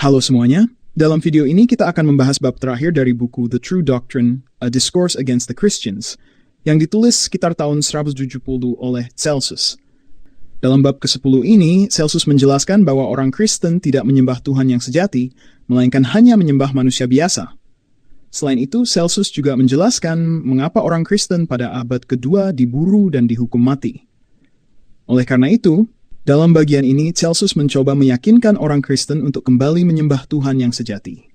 Halo semuanya, dalam video ini kita akan membahas bab terakhir dari buku The True Doctrine, A Discourse Against the Christians, yang ditulis sekitar tahun 1170 oleh Celsus. Dalam bab ke-10 ini, Celsus menjelaskan bahwa orang Kristen tidak menyembah Tuhan yang sejati, melainkan hanya menyembah manusia biasa. Selain itu, Celsus juga menjelaskan mengapa orang Kristen pada abad kedua diburu dan dihukum mati. Oleh karena itu, dalam bagian ini, Celsus mencoba meyakinkan orang Kristen untuk kembali menyembah Tuhan yang sejati.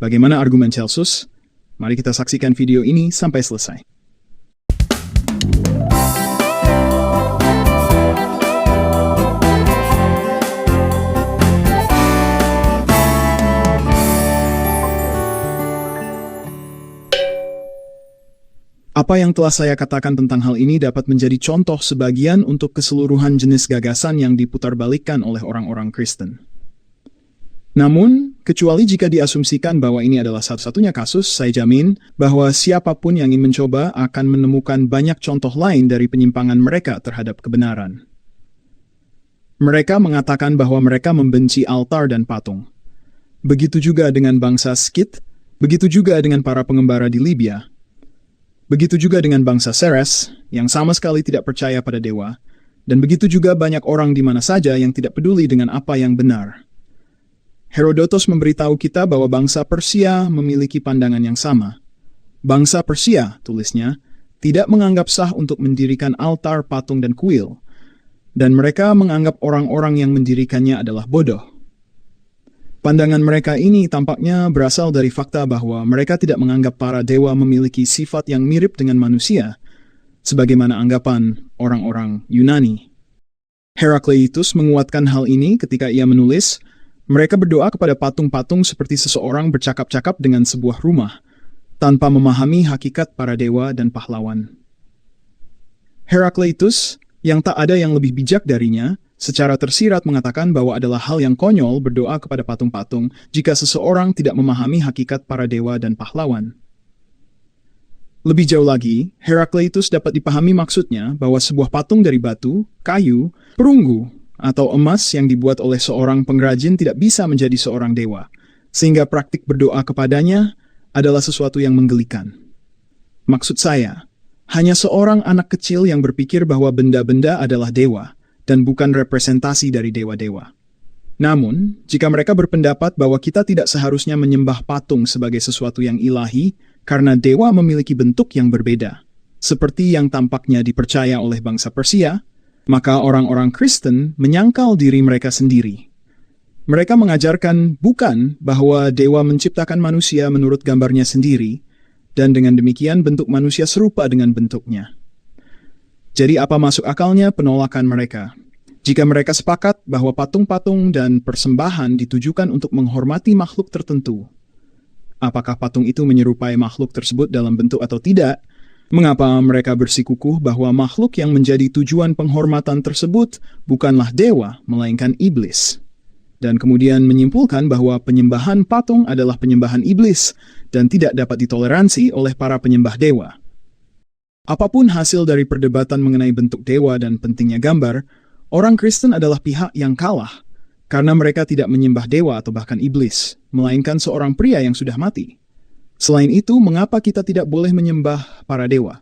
Bagaimana argumen Celsus? Mari kita saksikan video ini sampai selesai. Apa yang telah saya katakan tentang hal ini dapat menjadi contoh sebagian untuk keseluruhan jenis gagasan yang diputarbalikkan oleh orang-orang Kristen. Namun, kecuali jika diasumsikan bahwa ini adalah satu-satunya kasus, saya jamin bahwa siapapun yang ingin mencoba akan menemukan banyak contoh lain dari penyimpangan mereka terhadap kebenaran. Mereka mengatakan bahwa mereka membenci altar dan patung. Begitu juga dengan bangsa Skit, begitu juga dengan para pengembara di Libya. Begitu juga dengan bangsa Seres, yang sama sekali tidak percaya pada dewa, dan begitu juga banyak orang di mana saja yang tidak peduli dengan apa yang benar. Herodotos memberitahu kita bahwa bangsa Persia memiliki pandangan yang sama. Bangsa Persia, tulisnya, tidak menganggap sah untuk mendirikan altar, patung, dan kuil, dan mereka menganggap orang-orang yang mendirikannya adalah bodoh. Pandangan mereka ini tampaknya berasal dari fakta bahwa mereka tidak menganggap para dewa memiliki sifat yang mirip dengan manusia, sebagaimana anggapan orang-orang Yunani. Herakleitus menguatkan hal ini ketika ia menulis, mereka berdoa kepada patung-patung seperti seseorang bercakap-cakap dengan sebuah rumah, tanpa memahami hakikat para dewa dan pahlawan. Herakleitus, yang tak ada yang lebih bijak darinya, secara tersirat mengatakan bahwa adalah hal yang konyol berdoa kepada patung-patung jika seseorang tidak memahami hakikat para dewa dan pahlawan. Lebih jauh lagi, Herakleitus dapat dipahami maksudnya bahwa sebuah patung dari batu, kayu, perunggu, atau emas yang dibuat oleh seorang pengrajin tidak bisa menjadi seorang dewa, sehingga praktik berdoa kepadanya adalah sesuatu yang menggelikan. Maksud saya, hanya seorang anak kecil yang berpikir bahwa benda-benda adalah dewa, dan bukan representasi dari dewa-dewa. Namun, jika mereka berpendapat bahwa kita tidak seharusnya menyembah patung sebagai sesuatu yang ilahi, karena dewa memiliki bentuk yang berbeda, seperti yang tampaknya dipercaya oleh bangsa Persia, maka orang-orang Kristen menyangkal diri mereka sendiri. Mereka mengajarkan bukan bahwa dewa menciptakan manusia menurut gambarnya sendiri, dan dengan demikian bentuk manusia serupa dengan bentuknya. Jadi apa masuk akalnya penolakan mereka? Jika mereka sepakat bahwa patung-patung dan persembahan ditujukan untuk menghormati makhluk tertentu, apakah patung itu menyerupai makhluk tersebut dalam bentuk atau tidak? Mengapa mereka bersikukuh bahwa makhluk yang menjadi tujuan penghormatan tersebut bukanlah dewa, melainkan iblis? Dan kemudian menyimpulkan bahwa penyembahan patung adalah penyembahan iblis dan tidak dapat ditoleransi oleh para penyembah dewa. Apapun hasil dari perdebatan mengenai bentuk dewa dan pentingnya gambar, orang Kristen adalah pihak yang kalah, karena mereka tidak menyembah dewa atau bahkan iblis, melainkan seorang pria yang sudah mati. Selain itu, mengapa kita tidak boleh menyembah para dewa?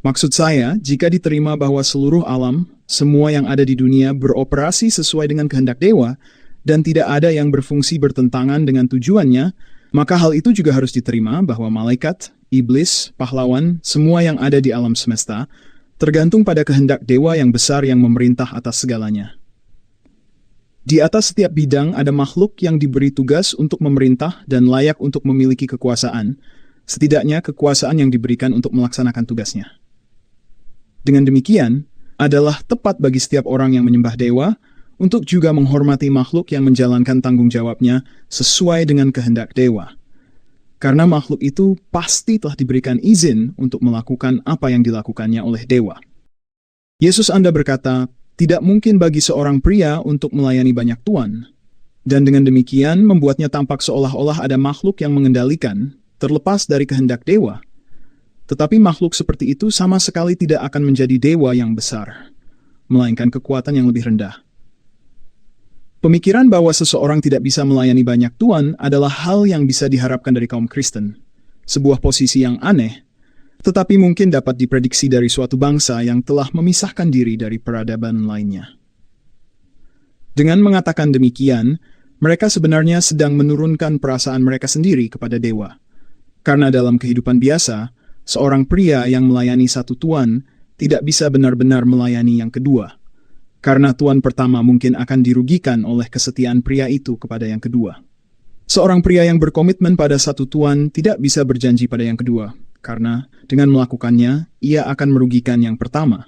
Maksud saya, jika diterima bahwa seluruh alam, semua yang ada di dunia beroperasi sesuai dengan kehendak dewa, dan tidak ada yang berfungsi bertentangan dengan tujuannya, maka hal itu juga harus diterima bahwa malaikat, iblis, pahlawan, semua yang ada di alam semesta, tergantung pada kehendak dewa yang besar yang memerintah atas segalanya. Di atas setiap bidang ada makhluk yang diberi tugas untuk memerintah dan layak untuk memiliki kekuasaan, setidaknya kekuasaan yang diberikan untuk melaksanakan tugasnya. Dengan demikian, adalah tepat bagi setiap orang yang menyembah dewa untuk juga menghormati makhluk yang menjalankan tanggung jawabnya sesuai dengan kehendak dewa. Karena makhluk itu pasti telah diberikan izin untuk melakukan apa yang dilakukannya oleh dewa. Yesus Anda berkata, tidak mungkin bagi seorang pria untuk melayani banyak tuan. Dan dengan demikian membuatnya tampak seolah-olah ada makhluk yang mengendalikan, terlepas dari kehendak dewa. Tetapi makhluk seperti itu sama sekali tidak akan menjadi dewa yang besar, melainkan kekuatan yang lebih rendah. Pemikiran bahwa seseorang tidak bisa melayani banyak tuan adalah hal yang bisa diharapkan dari kaum Kristen. Sebuah posisi yang aneh, tetapi mungkin dapat diprediksi dari suatu bangsa yang telah memisahkan diri dari peradaban lainnya. Dengan mengatakan demikian, mereka sebenarnya sedang menurunkan perasaan mereka sendiri kepada dewa. Karena dalam kehidupan biasa, seorang pria yang melayani satu tuan tidak bisa benar-benar melayani yang kedua. Karena tuan pertama mungkin akan dirugikan oleh kesetiaan pria itu kepada yang kedua. Seorang pria yang berkomitmen pada satu tuan tidak bisa berjanji pada yang kedua, karena dengan melakukannya, ia akan merugikan yang pertama.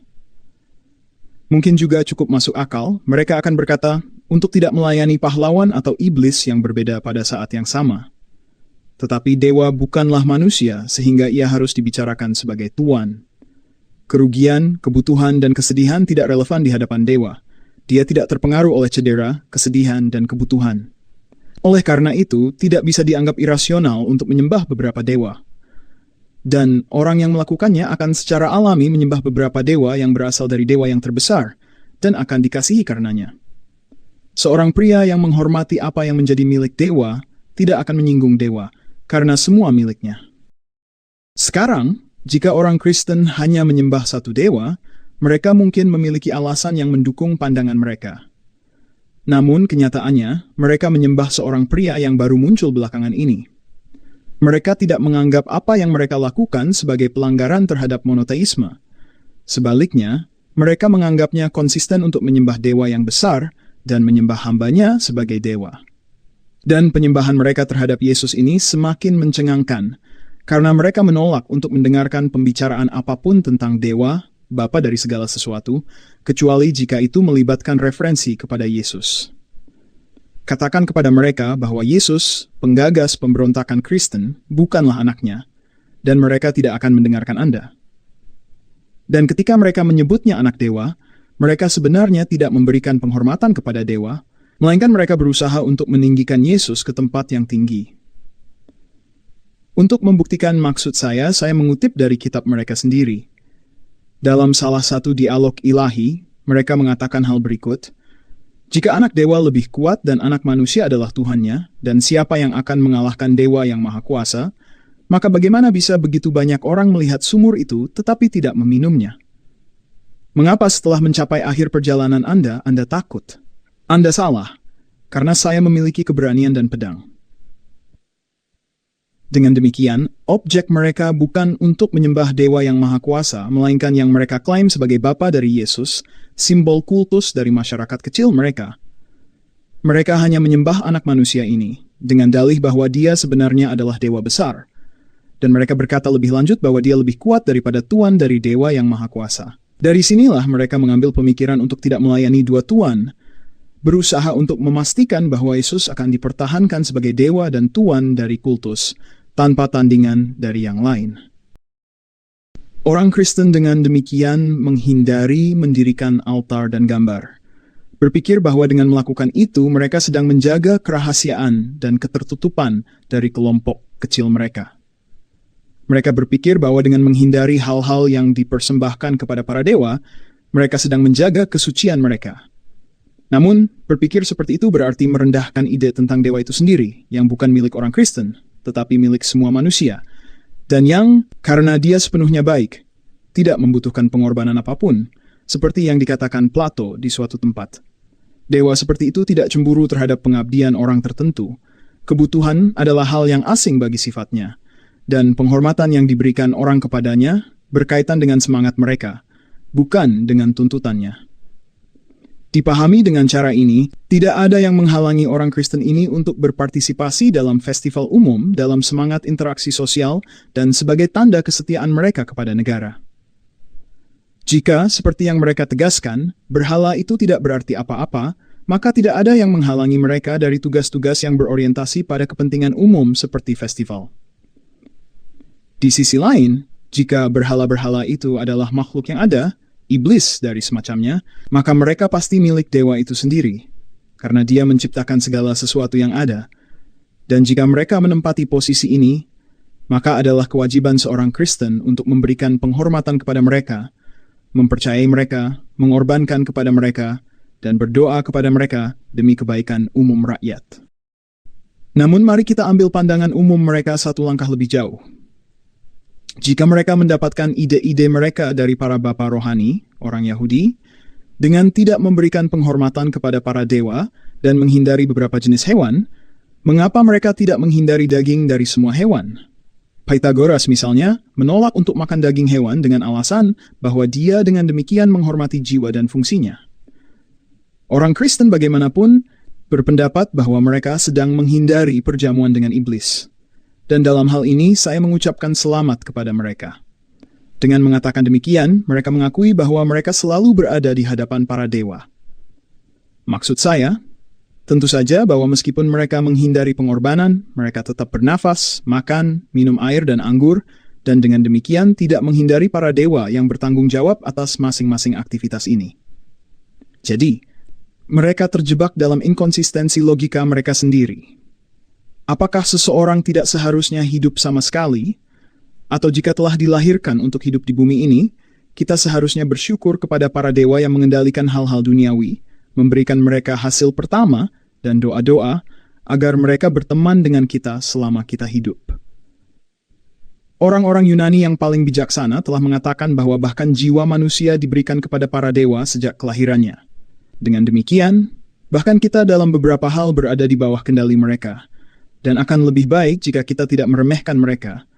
Mungkin juga cukup masuk akal, mereka akan berkata, untuk tidak melayani pahlawan atau iblis yang berbeda pada saat yang sama. Tetapi dewa bukanlah manusia, sehingga ia harus dibicarakan sebagai tuan. Kerugian, kebutuhan, dan kesedihan tidak relevan di hadapan dewa. Dia tidak terpengaruh oleh cedera, kesedihan, dan kebutuhan. Oleh karena itu, tidak bisa dianggap irasional untuk menyembah beberapa dewa. Dan orang yang melakukannya akan secara alami menyembah beberapa dewa yang berasal dari dewa yang terbesar, dan akan dikasihi karenanya. Seorang pria yang menghormati apa yang menjadi milik dewa tidak akan menyinggung dewa, karena semua miliknya. Sekarang, jika orang Kristen hanya menyembah satu dewa, mereka mungkin memiliki alasan yang mendukung pandangan mereka. Namun kenyataannya, mereka menyembah seorang pria yang baru muncul belakangan ini. Mereka tidak menganggap apa yang mereka lakukan sebagai pelanggaran terhadap monoteisme. Sebaliknya, mereka menganggapnya konsisten untuk menyembah dewa yang besar dan menyembah hambanya sebagai dewa. Dan penyembahan mereka terhadap Yesus ini semakin mencengangkan, karena mereka menolak untuk mendengarkan pembicaraan apapun tentang dewa, Bapa dari segala sesuatu, kecuali jika itu melibatkan referensi kepada Yesus. Katakan kepada mereka bahwa Yesus, penggagas pemberontakan Kristen, bukanlah anaknya, dan mereka tidak akan mendengarkan Anda. Dan ketika mereka menyebutnya anak dewa, mereka sebenarnya tidak memberikan penghormatan kepada dewa, melainkan mereka berusaha untuk meninggikan Yesus ke tempat yang tinggi. Untuk membuktikan maksud saya mengutip dari kitab mereka sendiri. Dalam salah satu dialog ilahi, mereka mengatakan hal berikut, jika anak dewa lebih kuat dan anak manusia adalah Tuhannya, dan siapa yang akan mengalahkan dewa yang maha kuasa, maka bagaimana bisa begitu banyak orang melihat sumur itu tetapi tidak meminumnya? Mengapa setelah mencapai akhir perjalanan Anda takut? Anda salah, karena saya memiliki keberanian dan pedang. Dengan demikian, objek mereka bukan untuk menyembah dewa yang maha kuasa, melainkan yang mereka klaim sebagai Bapa dari Yesus, simbol kultus dari masyarakat kecil mereka. Mereka hanya menyembah anak manusia ini, dengan dalih bahwa dia sebenarnya adalah dewa besar. Dan mereka berkata lebih lanjut bahwa dia lebih kuat daripada tuan dari dewa yang maha kuasa. Dari sinilah mereka mengambil pemikiran untuk tidak melayani dua tuan, berusaha untuk memastikan bahwa Yesus akan dipertahankan sebagai dewa dan tuan dari kultus, tanpa tandingan dari yang lain. Orang Kristen dengan demikian menghindari mendirikan altar dan gambar. Berpikir bahwa dengan melakukan itu, mereka sedang menjaga kerahasiaan dan ketertutupan dari kelompok kecil mereka. Mereka berpikir bahwa dengan menghindari hal-hal yang dipersembahkan kepada para dewa, mereka sedang menjaga kesucian mereka. Namun, berpikir seperti itu berarti merendahkan ide tentang dewa itu sendiri, yang bukan milik orang Kristen, tetapi milik semua manusia, dan yang, karena dia sepenuhnya baik, tidak membutuhkan pengorbanan apapun, seperti yang dikatakan Plato di suatu tempat. Dewa seperti itu tidak cemburu terhadap pengabdian orang tertentu. Kebutuhan adalah hal yang asing bagi sifatnya, dan penghormatan yang diberikan orang kepadanya berkaitan dengan semangat mereka, bukan dengan tuntutannya. Dipahami dengan cara ini, tidak ada yang menghalangi orang Kristen ini untuk berpartisipasi dalam festival umum dalam semangat interaksi sosial dan sebagai tanda kesetiaan mereka kepada negara. Jika, seperti yang mereka tegaskan, berhala itu tidak berarti apa-apa, maka tidak ada yang menghalangi mereka dari tugas-tugas yang berorientasi pada kepentingan umum seperti festival. Di sisi lain, jika berhala-berhala itu adalah makhluk yang ada, iblis dari semacamnya, maka mereka pasti milik dewa itu sendiri, karena dia menciptakan segala sesuatu yang ada. Dan jika mereka menempati posisi ini, maka adalah kewajiban seorang Kristen untuk memberikan penghormatan kepada mereka, mempercayai mereka, mengorbankan kepada mereka, dan berdoa kepada mereka demi kebaikan umum rakyat. Namun mari kita ambil pandangan umum mereka satu langkah lebih jauh. Jika mereka mendapatkan ide-ide mereka dari para bapa rohani, orang Yahudi, dengan tidak memberikan penghormatan kepada para dewa dan menghindari beberapa jenis hewan, mengapa mereka tidak menghindari daging dari semua hewan? Pythagoras misalnya menolak untuk makan daging hewan dengan alasan bahwa dia dengan demikian menghormati jiwa dan fungsinya. Orang Kristen bagaimanapun berpendapat bahwa mereka sedang menghindari perjamuan dengan iblis. Dan dalam hal ini saya mengucapkan selamat kepada mereka. Dengan mengatakan demikian, mereka mengakui bahwa mereka selalu berada di hadapan para dewa. Maksud saya, tentu saja bahwa meskipun mereka menghindari pengorbanan, mereka tetap bernafas, makan, minum air dan anggur, dan dengan demikian tidak menghindari para dewa yang bertanggung jawab atas masing-masing aktivitas ini. Jadi, mereka terjebak dalam inkonsistensi logika mereka sendiri. Apakah seseorang tidak seharusnya hidup sama sekali? Atau jika telah dilahirkan untuk hidup di bumi ini, kita seharusnya bersyukur kepada para dewa yang mengendalikan hal-hal duniawi, memberikan mereka hasil pertama dan doa-doa agar mereka berteman dengan kita selama kita hidup. Orang-orang Yunani yang paling bijaksana telah mengatakan bahwa bahkan jiwa manusia diberikan kepada para dewa sejak kelahirannya. Dengan demikian, bahkan kita dalam beberapa hal berada di bawah kendali mereka. Dan akan lebih baik jika kita tidak meremehkan mereka,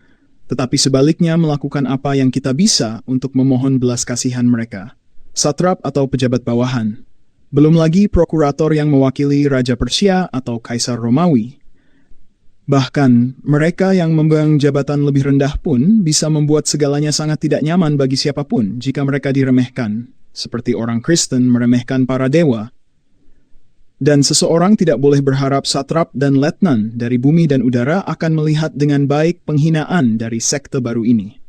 tetapi sebaliknya melakukan apa yang kita bisa untuk memohon belas kasihan mereka, satrap atau pejabat bawahan. Belum lagi prokurator yang mewakili Raja Persia atau Kaisar Romawi. Bahkan, mereka yang memegang jabatan lebih rendah pun bisa membuat segalanya sangat tidak nyaman bagi siapapun jika mereka diremehkan, seperti orang Kristen meremehkan para dewa. Dan seseorang tidak boleh berharap satrap dan letnan dari bumi dan udara akan melihat dengan baik penghinaan dari sekte baru ini.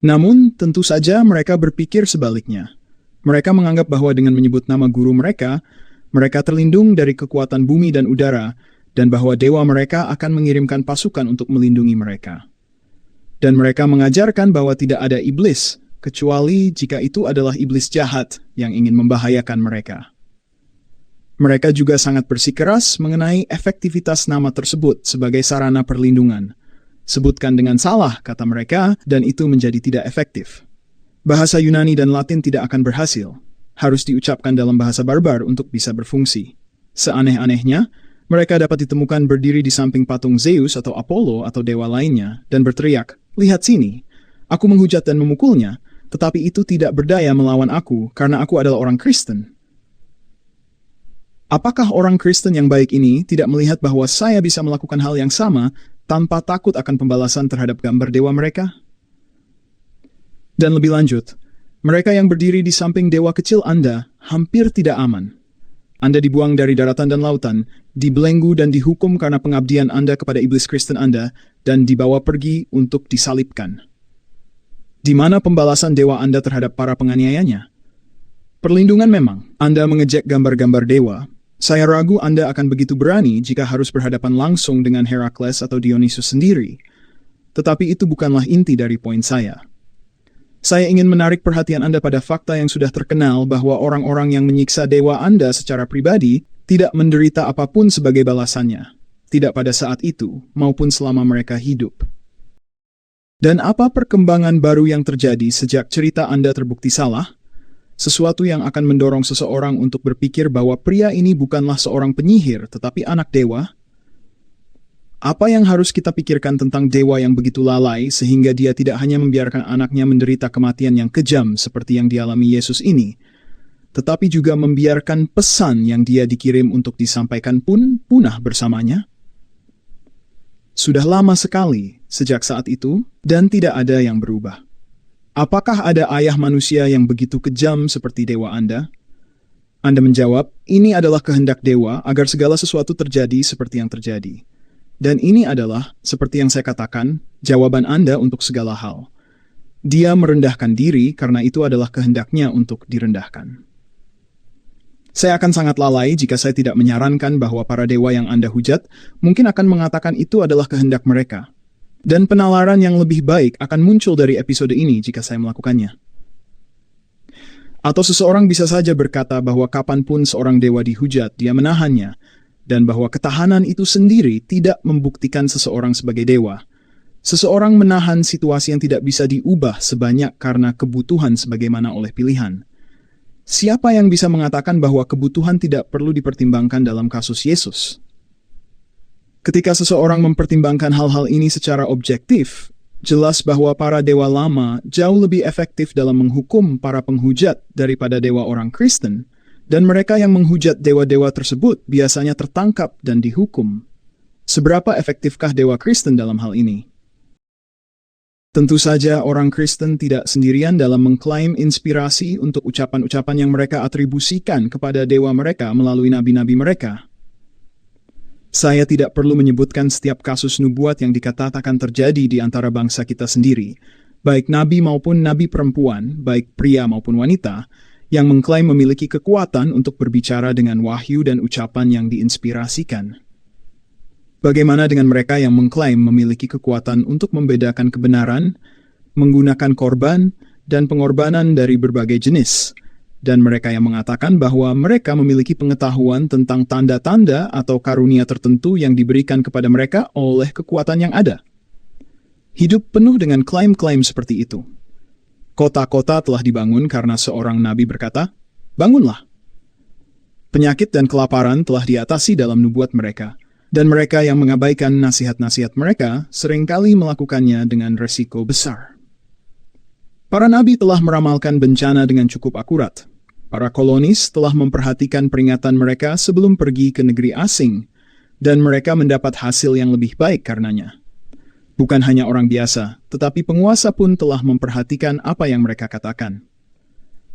Namun, tentu saja mereka berpikir sebaliknya. Mereka menganggap bahwa dengan menyebut nama guru mereka, mereka terlindung dari kekuatan bumi dan udara, dan bahwa dewa mereka akan mengirimkan pasukan untuk melindungi mereka. Dan mereka mengajarkan bahwa tidak ada iblis, kecuali jika itu adalah iblis jahat yang ingin membahayakan mereka. Mereka juga sangat bersikeras mengenai efektivitas nama tersebut sebagai sarana perlindungan. Sebutkan dengan salah, kata mereka, dan itu menjadi tidak efektif. Bahasa Yunani dan Latin tidak akan berhasil. Harus diucapkan dalam bahasa barbar untuk bisa berfungsi. Seaneh-anehnya, mereka dapat ditemukan berdiri di samping patung Zeus atau Apollo atau dewa lainnya, dan berteriak, "Lihat sini, aku menghujat dan memukulnya, tetapi itu tidak berdaya melawan aku karena aku adalah orang Kristen." Apakah orang Kristen yang baik ini tidak melihat bahwa saya bisa melakukan hal yang sama tanpa takut akan pembalasan terhadap gambar dewa mereka? Dan lebih lanjut, mereka yang berdiri di samping dewa kecil Anda hampir tidak aman. Anda dibuang dari daratan dan lautan, dibelenggu dan dihukum karena pengabdian Anda kepada iblis Kristen Anda, dan dibawa pergi untuk disalibkan. Di mana pembalasan dewa Anda terhadap para penganiayanya? Perlindungan memang. Anda mengejek gambar-gambar dewa. Saya ragu Anda akan begitu berani jika harus berhadapan langsung dengan Herakles atau Dionysus sendiri. Tetapi itu bukanlah inti dari poin saya. Saya ingin menarik perhatian Anda pada fakta yang sudah terkenal bahwa orang-orang yang menyiksa dewa Anda secara pribadi tidak menderita apapun sebagai balasannya. Tidak pada saat itu, maupun selama mereka hidup. Dan apa perkembangan baru yang terjadi sejak cerita Anda terbukti salah? Sesuatu yang akan mendorong seseorang untuk berpikir bahwa pria ini bukanlah seorang penyihir, tetapi anak dewa? Apa yang harus kita pikirkan tentang dewa yang begitu lalai sehingga dia tidak hanya membiarkan anaknya menderita kematian yang kejam seperti yang dialami Yesus ini, tetapi juga membiarkan pesan yang dia dikirim untuk disampaikan pun punah bersamanya? Sudah lama sekali sejak saat itu dan tidak ada yang berubah. Apakah ada ayah manusia yang begitu kejam seperti dewa Anda? Anda menjawab, ini adalah kehendak dewa agar segala sesuatu terjadi seperti yang terjadi. Dan ini adalah, seperti yang saya katakan, jawaban Anda untuk segala hal. Dia merendahkan diri karena itu adalah kehendaknya untuk direndahkan. Saya akan sangat lalai jika saya tidak menyarankan bahwa para dewa yang Anda hujat mungkin akan mengatakan itu adalah kehendak mereka. Dan penalaran yang lebih baik akan muncul dari episode ini jika saya melakukannya. Atau seseorang bisa saja berkata bahwa kapanpun seorang dewa dihujat, dia menahannya, dan bahwa ketahanan itu sendiri tidak membuktikan seseorang sebagai dewa. Seseorang menahan situasi yang tidak bisa diubah sebanyak karena kebutuhan sebagaimana oleh pilihan. Siapa yang bisa mengatakan bahwa kebutuhan tidak perlu dipertimbangkan dalam kasus Yesus? Ketika seseorang mempertimbangkan hal-hal ini secara objektif, jelas bahwa para dewa lama jauh lebih efektif dalam menghukum para penghujat daripada dewa orang Kristen, dan mereka yang menghujat dewa-dewa tersebut biasanya tertangkap dan dihukum. Seberapa efektifkah dewa Kristen dalam hal ini? Tentu saja orang Kristen tidak sendirian dalam mengklaim inspirasi untuk ucapan-ucapan yang mereka atribusikan kepada dewa mereka melalui nabi-nabi mereka. Saya tidak perlu menyebutkan setiap kasus nubuat yang dikatakan terjadi di antara bangsa kita sendiri, baik nabi maupun nabi perempuan, baik pria maupun wanita, yang mengklaim memiliki kekuatan untuk berbicara dengan wahyu dan ucapan yang diinspirasikan. Bagaimana dengan mereka yang mengklaim memiliki kekuatan untuk membedakan kebenaran, menggunakan korban, dan pengorbanan dari berbagai jenis, dan mereka yang mengatakan bahwa mereka memiliki pengetahuan tentang tanda-tanda atau karunia tertentu yang diberikan kepada mereka oleh kekuatan yang ada? Hidup penuh dengan klaim-klaim seperti itu. Kota-kota telah dibangun karena seorang nabi berkata, "Bangunlah." Penyakit dan kelaparan telah diatasi dalam nubuat mereka, dan mereka yang mengabaikan nasihat-nasihat mereka seringkali melakukannya dengan resiko besar. Para nabi telah meramalkan bencana dengan cukup akurat. Para kolonis telah memperhatikan peringatan mereka sebelum pergi ke negeri asing, dan mereka mendapat hasil yang lebih baik karenanya. Bukan hanya orang biasa, tetapi penguasa pun telah memperhatikan apa yang mereka katakan.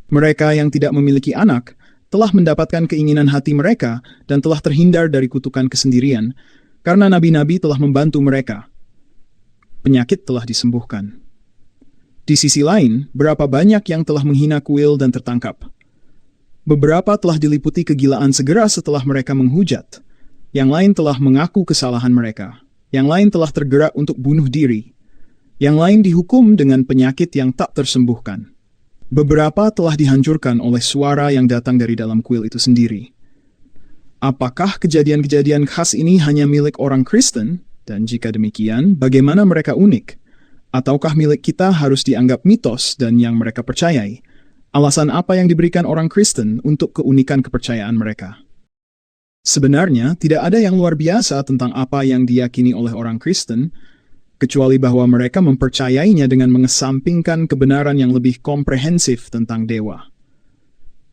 Mereka yang tidak memiliki anak telah mendapatkan keinginan hati mereka dan telah terhindar dari kutukan kesendirian, karena nabi-nabi telah membantu mereka. Penyakit telah disembuhkan. Di sisi lain, berapa banyak yang telah menghina kuil dan tertangkap. Beberapa telah diliputi kegilaan segera setelah mereka menghujat. Yang lain telah mengaku kesalahan mereka. Yang lain telah tergerak untuk bunuh diri. Yang lain dihukum dengan penyakit yang tak tersembuhkan. Beberapa telah dihancurkan oleh suara yang datang dari dalam kuil itu sendiri. Apakah kejadian-kejadian khas ini hanya milik orang Kristen? Dan jika demikian, bagaimana mereka unik? Ataukah milik kita harus dianggap mitos dan yang mereka percayai? Alasan apa yang diberikan orang Kristen untuk keunikan kepercayaan mereka? Sebenarnya, tidak ada yang luar biasa tentang apa yang diyakini oleh orang Kristen, kecuali bahwa mereka mempercayainya dengan mengesampingkan kebenaran yang lebih komprehensif tentang dewa.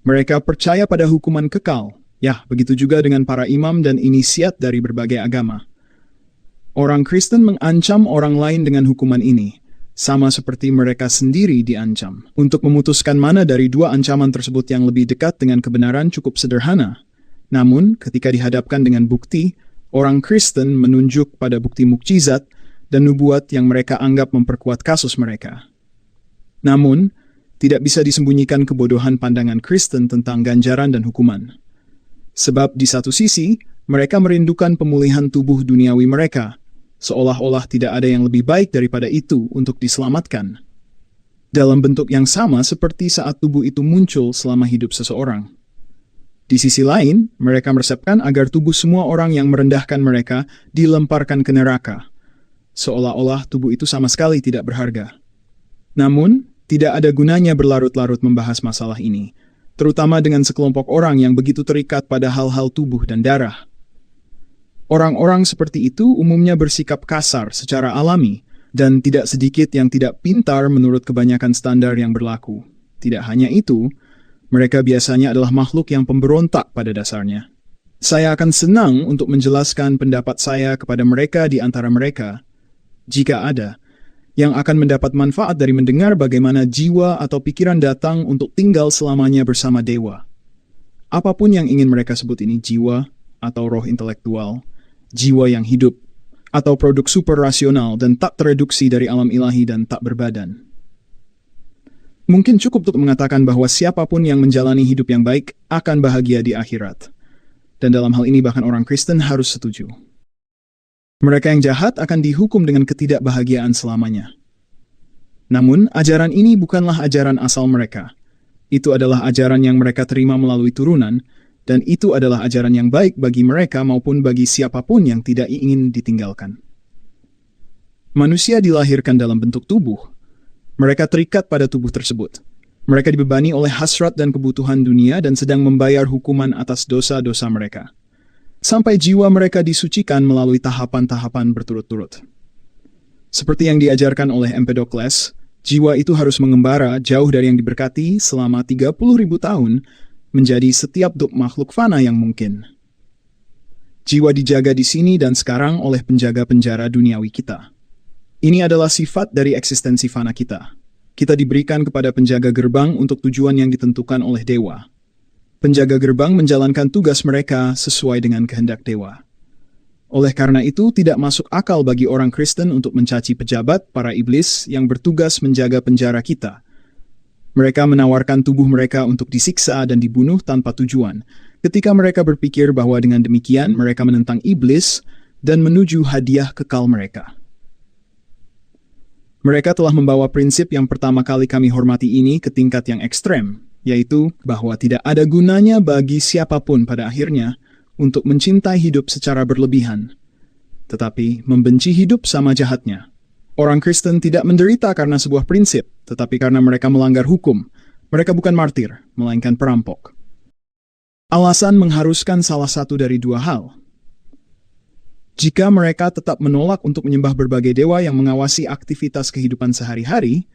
Mereka percaya pada hukuman kekal. Ya, begitu juga dengan para imam dan inisiat dari berbagai agama. Orang Kristen mengancam orang lain dengan hukuman ini, sama seperti mereka sendiri diancam. Untuk memutuskan mana dari dua ancaman tersebut yang lebih dekat dengan kebenaran cukup sederhana. Namun, ketika dihadapkan dengan bukti, orang Kristen menunjuk pada bukti mukjizat dan nubuat yang mereka anggap memperkuat kasus mereka. Namun, tidak bisa disembunyikan kebodohan pandangan Kristen tentang ganjaran dan hukuman. Sebab di satu sisi, mereka merindukan pemulihan tubuh duniawi mereka, seolah-olah tidak ada yang lebih baik daripada itu untuk diselamatkan. Dalam bentuk yang sama seperti saat tubuh itu muncul selama hidup seseorang. Di sisi lain, mereka meresepkan agar tubuh semua orang yang merendahkan mereka dilemparkan ke neraka, seolah-olah tubuh itu sama sekali tidak berharga. Namun, tidak ada gunanya berlarut-larut membahas masalah ini, terutama dengan sekelompok orang yang begitu terikat pada hal-hal tubuh dan darah. Orang-orang seperti itu umumnya bersikap kasar secara alami, dan tidak sedikit yang tidak pintar menurut kebanyakan standar yang berlaku. Tidak hanya itu, mereka biasanya adalah makhluk yang pemberontak pada dasarnya. Saya akan senang untuk menjelaskan pendapat saya kepada mereka di antara mereka, jika ada, yang akan mendapat manfaat dari mendengar bagaimana jiwa atau pikiran datang untuk tinggal selamanya bersama dewa. Apapun yang ingin mereka sebut ini jiwa atau roh intelektual, jiwa yang hidup, atau produk superrasional dan tak tereduksi dari alam ilahi dan tak berbadan. Mungkin cukup untuk mengatakan bahwa siapapun yang menjalani hidup yang baik akan bahagia di akhirat. Dan dalam hal ini bahkan orang Kristen harus setuju. Mereka yang jahat akan dihukum dengan ketidakbahagiaan selamanya. Namun, ajaran ini bukanlah ajaran asal mereka. Itu adalah ajaran yang mereka terima melalui turunan, dan itu adalah ajaran yang baik bagi mereka maupun bagi siapapun yang tidak ingin ditinggalkan. Manusia dilahirkan dalam bentuk tubuh. Mereka terikat pada tubuh tersebut. Mereka dibebani oleh hasrat dan kebutuhan dunia dan sedang membayar hukuman atas dosa-dosa mereka. Sampai jiwa mereka disucikan melalui tahapan-tahapan berturut-turut. Seperti yang diajarkan oleh Empedokles, jiwa itu harus mengembara jauh dari yang diberkati selama 30.000 tahun menjadi setiap makhluk fana yang mungkin. Jiwa dijaga di sini dan sekarang oleh penjaga penjara duniawi kita. Ini adalah sifat dari eksistensi fana kita. Kita diberikan kepada penjaga gerbang untuk tujuan yang ditentukan oleh dewa. Penjaga gerbang menjalankan tugas mereka sesuai dengan kehendak dewa. Oleh karena itu, tidak masuk akal bagi orang Kristen untuk mencaci pejabat, para iblis yang bertugas menjaga penjara kita. Mereka menawarkan tubuh mereka untuk disiksa dan dibunuh tanpa tujuan, ketika mereka berpikir bahwa dengan demikian mereka menentang iblis dan menuju hadiah kekal mereka. Mereka telah membawa prinsip yang pertama kali kami hormati ini ke tingkat yang ekstrem, yaitu bahwa tidak ada gunanya bagi siapapun pada akhirnya untuk mencintai hidup secara berlebihan, tetapi membenci hidup sama jahatnya. Orang Kristen tidak menderita karena sebuah prinsip, tetapi karena mereka melanggar hukum. Mereka bukan martir, melainkan perampok. Alasan mengharuskan salah satu dari dua hal. Jika mereka tetap menolak untuk menyembah berbagai dewa yang mengawasi aktivitas kehidupan sehari-hari,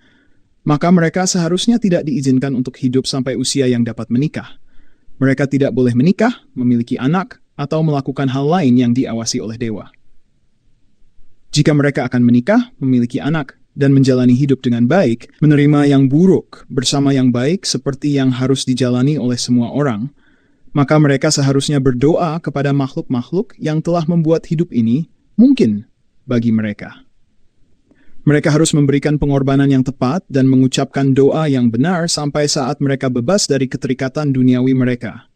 maka mereka seharusnya tidak diizinkan untuk hidup sampai usia yang dapat menikah. Mereka tidak boleh menikah, memiliki anak, atau melakukan hal lain yang diawasi oleh dewa. Jika mereka akan menikah, memiliki anak, dan menjalani hidup dengan baik, menerima yang buruk bersama yang baik seperti yang harus dijalani oleh semua orang, maka mereka seharusnya berdoa kepada makhluk-makhluk yang telah membuat hidup ini mungkin bagi mereka. Mereka harus memberikan pengorbanan yang tepat dan mengucapkan doa yang benar sampai saat mereka bebas dari keterikatan duniawi mereka,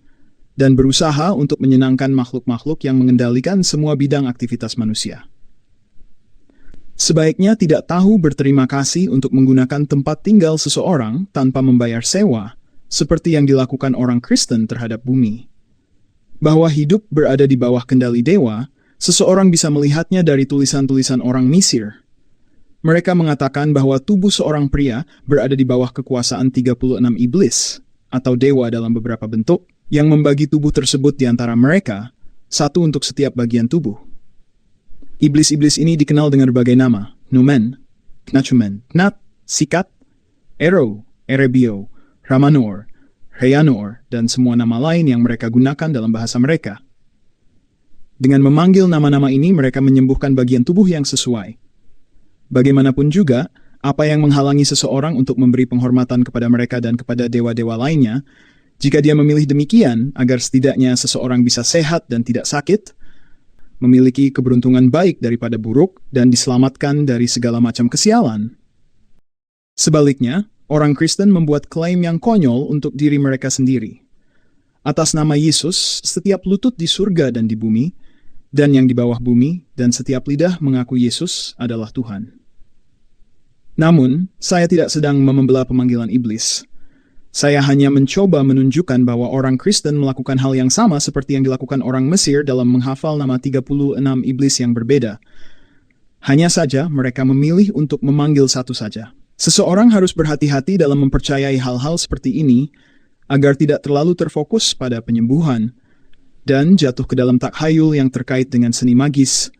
dan berusaha untuk menyenangkan makhluk-makhluk yang mengendalikan semua bidang aktivitas manusia. Sebaiknya tidak tahu berterima kasih untuk menggunakan tempat tinggal seseorang tanpa membayar sewa, seperti yang dilakukan orang Kristen terhadap bumi. Bahwa hidup berada di bawah kendali dewa, seseorang bisa melihatnya dari tulisan-tulisan orang Mesir. Mereka mengatakan bahwa tubuh seorang pria berada di bawah kekuasaan 36 iblis, atau dewa dalam beberapa bentuk, yang membagi tubuh tersebut di antara mereka, satu untuk setiap bagian tubuh. Iblis-iblis ini dikenal dengan berbagai nama: Numen, Nachumen, Nat, Sikat, Ero, Erebio, Ramanor, Rheanor, dan semua nama lain yang mereka gunakan dalam bahasa mereka. Dengan memanggil nama-nama ini, mereka menyembuhkan bagian tubuh yang sesuai. Bagaimanapun juga, apa yang menghalangi seseorang untuk memberi penghormatan kepada mereka dan kepada dewa-dewa lainnya, jika dia memilih demikian agar setidaknya seseorang bisa sehat dan tidak sakit, memiliki keberuntungan baik daripada buruk, dan diselamatkan dari segala macam kesialan. Sebaliknya, orang Kristen membuat klaim yang konyol untuk diri mereka sendiri. Atas nama Yesus, setiap lutut di surga dan di bumi, dan yang di bawah bumi, dan setiap lidah mengaku Yesus adalah Tuhan. Namun, saya tidak sedang membelah pemanggilan iblis. Saya hanya mencoba menunjukkan bahwa orang Kristen melakukan hal yang sama seperti yang dilakukan orang Mesir dalam menghafal nama 36 iblis yang berbeda. Hanya saja mereka memilih untuk memanggil satu saja. Seseorang harus berhati-hati dalam mempercayai hal-hal seperti ini agar tidak terlalu terfokus pada penyembuhan dan jatuh ke dalam takhayul yang terkait dengan seni magis,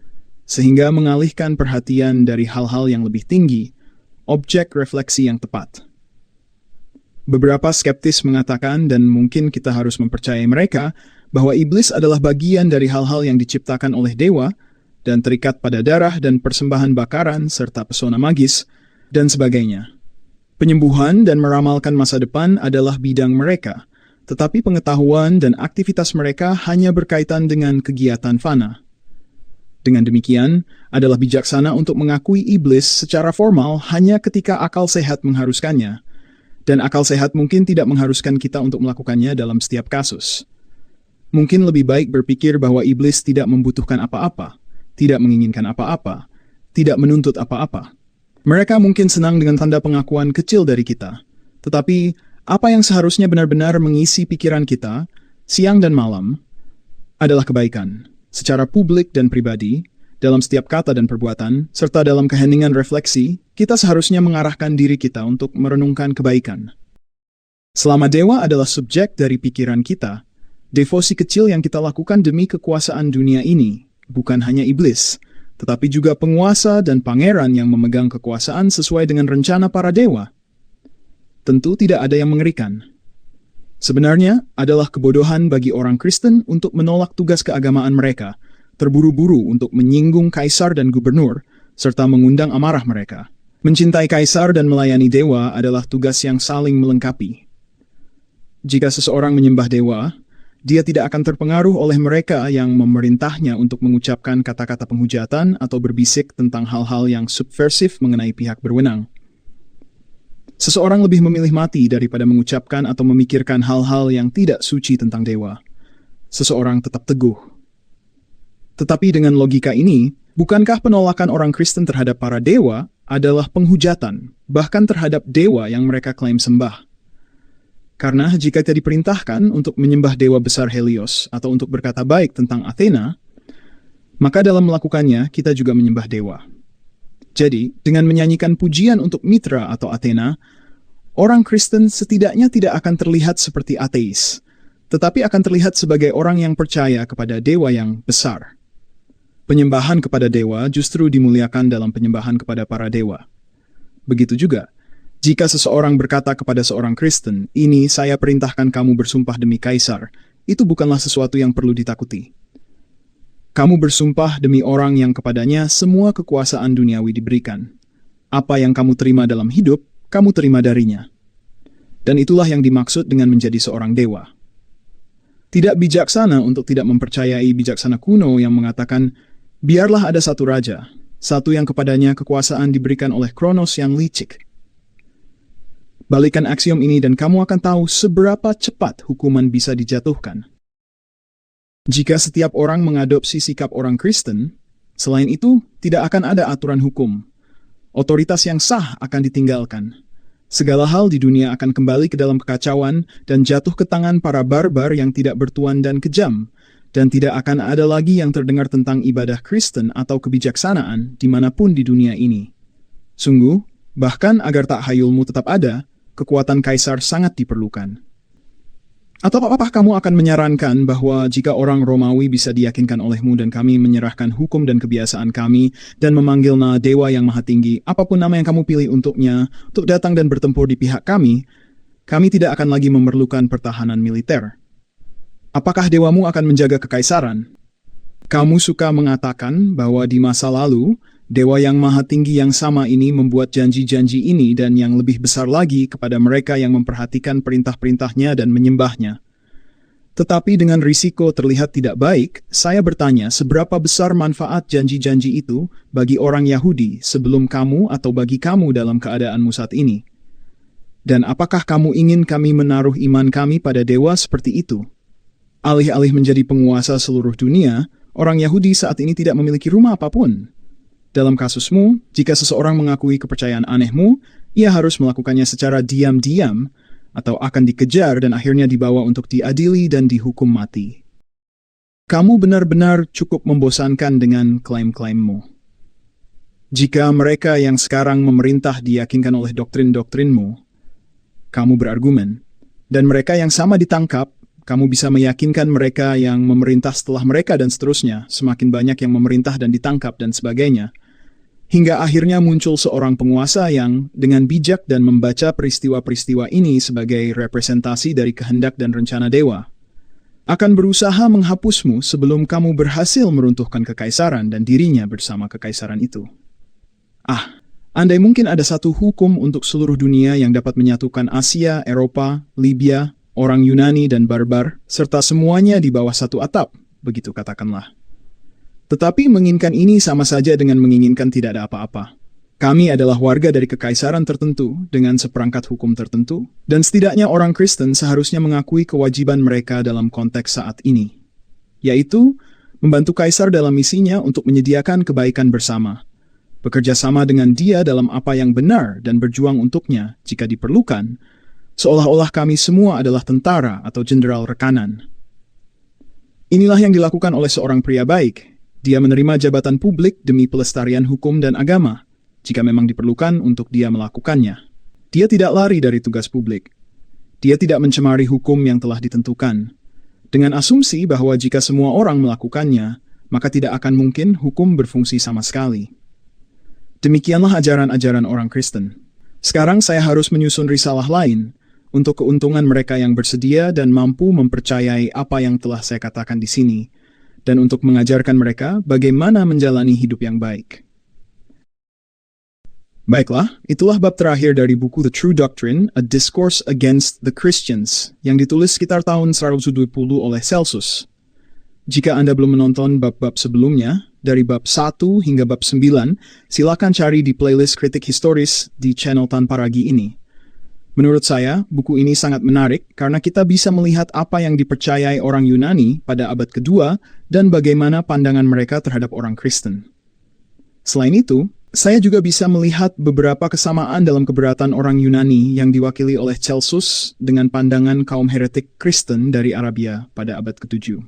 sehingga mengalihkan perhatian dari hal-hal yang lebih tinggi, objek refleksi yang tepat. Beberapa skeptis mengatakan, dan mungkin kita harus mempercayai mereka, bahwa iblis adalah bagian dari hal-hal yang diciptakan oleh dewa dan terikat pada darah dan persembahan bakaran serta pesona magis, dan sebagainya. Penyembuhan dan meramalkan masa depan adalah bidang mereka, tetapi pengetahuan dan aktivitas mereka hanya berkaitan dengan kegiatan fana. Dengan demikian, adalah bijaksana untuk mengakui iblis secara formal hanya ketika akal sehat mengharuskannya, dan akal sehat mungkin tidak mengharuskan kita untuk melakukannya dalam setiap kasus. Mungkin lebih baik berpikir bahwa iblis tidak membutuhkan apa-apa, tidak menginginkan apa-apa, tidak menuntut apa-apa. Mereka mungkin senang dengan tanda pengakuan kecil dari kita, tetapi Apa yang seharusnya benar-benar mengisi pikiran kita, siang dan malam, adalah kebaikan, secara publik dan pribadi, dalam setiap kata dan perbuatan, serta dalam keheningan refleksi, kita seharusnya mengarahkan diri kita untuk merenungkan kebaikan. Selama dewa adalah subjek dari pikiran kita, devosi kecil yang kita lakukan demi kekuasaan dunia ini, bukan hanya iblis, tetapi juga penguasa dan pangeran yang memegang kekuasaan sesuai dengan rencana para dewa. Tentu tidak ada yang mengerikan. Sebenarnya adalah kebodohan bagi orang Kristen untuk menolak tugas keagamaan mereka, terburu-buru untuk menyinggung kaisar dan gubernur, serta mengundang amarah mereka. Mencintai kaisar dan melayani dewa adalah tugas yang saling melengkapi. Jika seseorang menyembah dewa, dia tidak akan terpengaruh oleh mereka yang memerintahnya untuk mengucapkan kata-kata penghujatan atau berbisik tentang hal-hal yang subversif mengenai pihak berwenang. Seseorang lebih memilih mati daripada mengucapkan atau memikirkan hal-hal yang tidak suci tentang dewa. Seseorang tetap teguh. Tetapi dengan logika ini, bukankah penolakan orang Kristen terhadap para dewa adalah penghujatan, bahkan terhadap dewa yang mereka klaim sembah? Karena jika kita diperintahkan untuk menyembah dewa besar Helios atau untuk berkata baik tentang Athena, maka dalam melakukannya kita juga menyembah dewa. Jadi, dengan menyanyikan pujian untuk Mitra atau Athena, orang Kristen setidaknya tidak akan terlihat seperti ateis, tetapi akan terlihat sebagai orang yang percaya kepada dewa yang besar. Penyembahan kepada dewa justru dimuliakan dalam penyembahan kepada para dewa. Begitu juga, jika seseorang berkata kepada seorang Kristen, "Ini saya perintahkan kamu bersumpah demi kaisar," itu bukanlah sesuatu yang perlu ditakuti. Kamu bersumpah demi orang yang kepadanya semua kekuasaan duniawi diberikan. Apa yang kamu terima dalam hidup, kamu terima darinya. Dan itulah yang dimaksud dengan menjadi seorang dewa. Tidak bijaksana untuk tidak mempercayai bijaksana kuno yang mengatakan, biarlah ada satu raja, satu yang kepadanya kekuasaan diberikan oleh Kronos yang licik. Balikan aksiom ini dan kamu akan tahu seberapa cepat hukuman bisa dijatuhkan. Jika setiap orang mengadopsi sikap orang Kristen, selain itu tidak akan ada aturan hukum. Otoritas yang sah akan ditinggalkan. Segala hal di dunia akan kembali ke dalam kekacauan dan jatuh ke tangan para barbar yang tidak bertuan dan kejam, dan tidak akan ada lagi yang terdengar tentang ibadah Kristen atau kebijaksanaan dimanapun di dunia ini. Sungguh, bahkan agar tak hayulmu tetap ada, kekuatan kaisar sangat diperlukan. Atau apakah kamu akan menyarankan bahwa jika orang Romawi bisa diyakinkan olehmu dan kami menyerahkan hukum dan kebiasaan kami dan memanggil nama dewa yang maha tinggi, apapun nama yang kamu pilih untuknya, untuk datang dan bertempur di pihak kami tidak akan lagi memerlukan pertahanan militer? Apakah dewamu akan menjaga kekaisaran? Kamu suka mengatakan bahwa di masa lalu, dewa yang maha tinggi yang sama ini membuat janji-janji ini dan yang lebih besar lagi kepada mereka yang memperhatikan perintah-perintahnya dan menyembahnya. Tetapi dengan risiko terlihat tidak baik, saya bertanya seberapa besar manfaat janji-janji itu bagi orang Yahudi sebelum kamu atau bagi kamu dalam keadaanmu saat ini. Dan apakah kamu ingin kami menaruh iman kami pada dewa seperti itu? Alih-alih menjadi penguasa seluruh dunia, orang Yahudi saat ini tidak memiliki rumah apapun. Dalam kasusmu, jika seseorang mengakui kepercayaan anehmu, ia harus melakukannya secara diam-diam, atau akan dikejar dan akhirnya dibawa untuk diadili dan dihukum mati. Kamu benar-benar cukup membosankan dengan klaim-klaimmu. Jika mereka yang sekarang memerintah diyakinkan oleh doktrin-doktrinmu, kamu berargumen, dan mereka yang sama ditangkap, kamu bisa meyakinkan mereka yang memerintah setelah mereka dan seterusnya, semakin banyak yang memerintah dan ditangkap dan sebagainya. Hingga akhirnya muncul seorang penguasa yang dengan bijak dan membaca peristiwa-peristiwa ini sebagai representasi dari kehendak dan rencana dewa, akan berusaha menghapusmu sebelum kamu berhasil meruntuhkan kekaisaran dan dirinya bersama kekaisaran itu. Andai mungkin ada satu hukum untuk seluruh dunia yang dapat menyatukan Asia, Eropa, Libya, orang Yunani dan barbar, serta semuanya di bawah satu atap, begitu katakanlah. Tetapi menginginkan ini sama saja dengan menginginkan tidak ada apa-apa. Kami adalah warga dari kekaisaran tertentu dengan seperangkat hukum tertentu, dan setidaknya orang Kristen seharusnya mengakui kewajiban mereka dalam konteks saat ini, yaitu membantu kaisar dalam misinya untuk menyediakan kebaikan bersama, bekerja sama dengan dia dalam apa yang benar dan berjuang untuknya jika diperlukan, seolah-olah kami semua adalah tentara atau jenderal rekanan. Inilah yang dilakukan oleh seorang pria baik. Dia menerima jabatan publik demi pelestarian hukum dan agama, jika memang diperlukan untuk dia melakukannya. Dia tidak lari dari tugas publik. Dia tidak mencemari hukum yang telah ditentukan, dengan asumsi bahwa jika semua orang melakukannya, maka tidak akan mungkin hukum berfungsi sama sekali. Demikianlah ajaran-ajaran orang Kristen. Sekarang saya harus menyusun risalah lain untuk keuntungan mereka yang bersedia dan mampu mempercayai apa yang telah saya katakan di sini, dan untuk mengajarkan mereka bagaimana menjalani hidup yang baik. Baiklah, itulah bab terakhir dari buku The True Doctrine, A Discourse Against the Christians, yang ditulis sekitar tahun 120 oleh Celsus. Jika Anda belum menonton bab-bab sebelumnya, dari bab 1 hingga bab 9, silakan cari di playlist kritik historis di channel Tanpa Ragi ini. Menurut saya, buku ini sangat menarik karena kita bisa melihat apa yang dipercayai orang Yunani pada abad kedua dan bagaimana pandangan mereka terhadap orang Kristen. Selain itu, saya juga bisa melihat beberapa kesamaan dalam keberatan orang Yunani yang diwakili oleh Celsus dengan pandangan kaum heretik Kristen dari Arabia pada abad ke-7.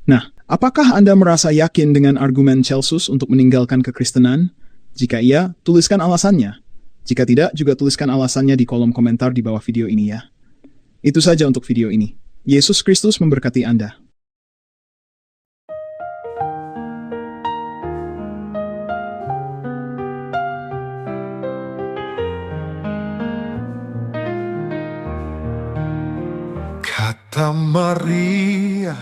Nah, apakah Anda merasa yakin dengan argumen Celsus untuk meninggalkan kekristenan? Jika iya, tuliskan alasannya. Jika tidak, juga tuliskan alasannya di kolom komentar di bawah video ini ya. Itu saja untuk video ini. Yesus Kristus memberkati Anda. Kata Maria,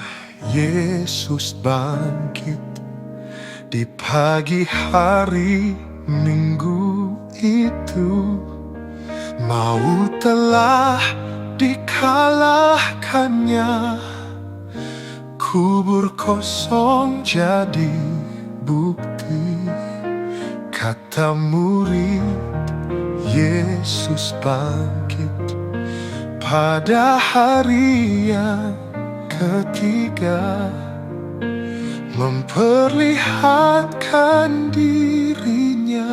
Yesus bangkit di pagi hari Minggu itu. Maut telah dikalahkannya, kubur kosong jadi bukti. Kata murid, Yesus bangkit pada hari yang ketiga, memperlihatkan dirinya,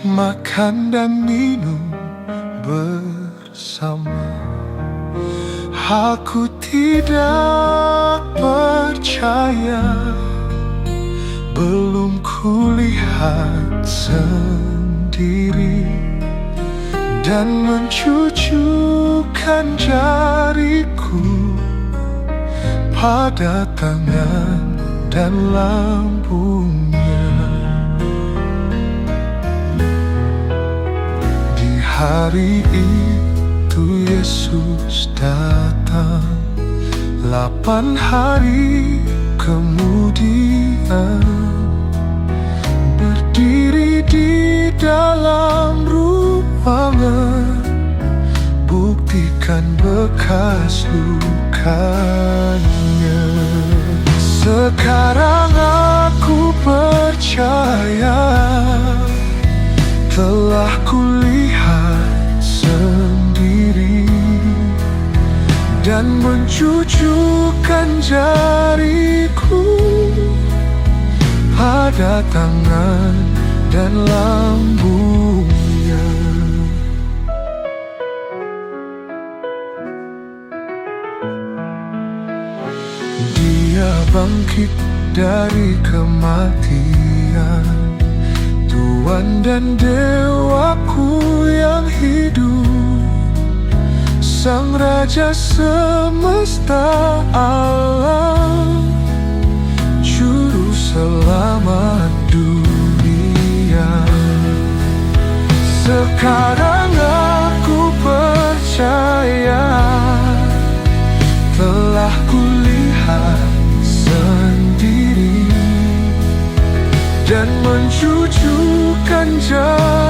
makan dan minum bersama. Aku tidak percaya, belum kulihat sendiri, dan mencucukkan jariku pada tangan dan lambungnya. Di hari itu Yesus datang, 8 hari kemudian, berdiri di dalam ruangan, buktikan bekas lukanya. Sekarang aku percaya, telah kulihat sendiri, dan mencucukkan jariku pada tangan dan lambungnya. Dia bangkit dari kematian, Tuhan dan Dewaku yang hidup, Sang Raja semesta alam, Juru Selamat dunia. Sekarang aku percaya, telah kulihat sendiri, dan mencucukkan jari